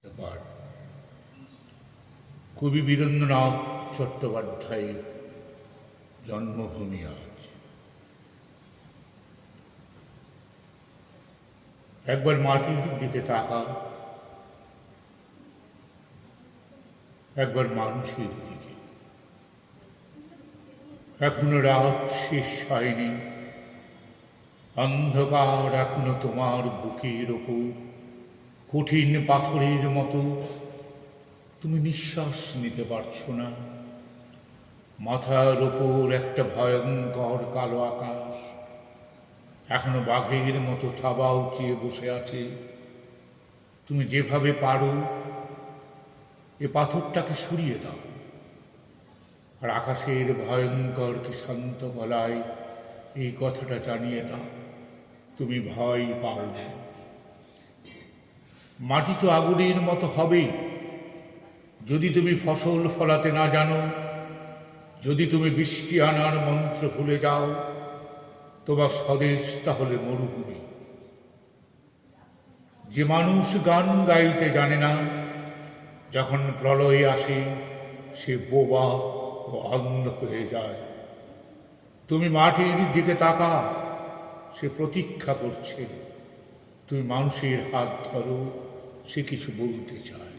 ব্যাপার কবি বীরেন্দ্রনাথ চট্টোপাধ্যায়ের জন্মভূমি আজ। একবার মাটির দিকে তাকা, একবার মানুষের দিকে। এখনো রাত শেষ হয়নি, অন্ধকার এখনো তোমার বুকের ওপর কঠিন পাথরের মতো। তুমি নিঃশ্বাস নিতে পারছো না। মাথার ওপর একটা ভয়ঙ্কর কালো আকাশ এখনো বাঘের মতো থাবা উঁচিয়ে বসে আছে। তুমি যেভাবে পারো এ পাথরটাকে সরিয়ে দাও, আর আকাশের ভয়ঙ্করকে শান্ত গলায় এই কথাটা জানিয়ে দাও, তুমি ভয় পাও না। মাটি তো আগুনের মতো হবেই যদি তুমি ফসল ফলাতে না জানো, যদি তুমি বৃষ্টি আনার মন্ত্র ভুলে যাও। তোমার স্বদেশ তাহলে মরুভূমি। যে মানুষ গান গাইতে জানে না, যখন প্রলয় আসে সে বোবা ও অন্ধ হয়ে যায়। তুমি মাটির দিকে তাকা, সে প্রতীক্ষা করছে। তুমি মানুষের হাত ধরো, সে কিছু বলতে চায়।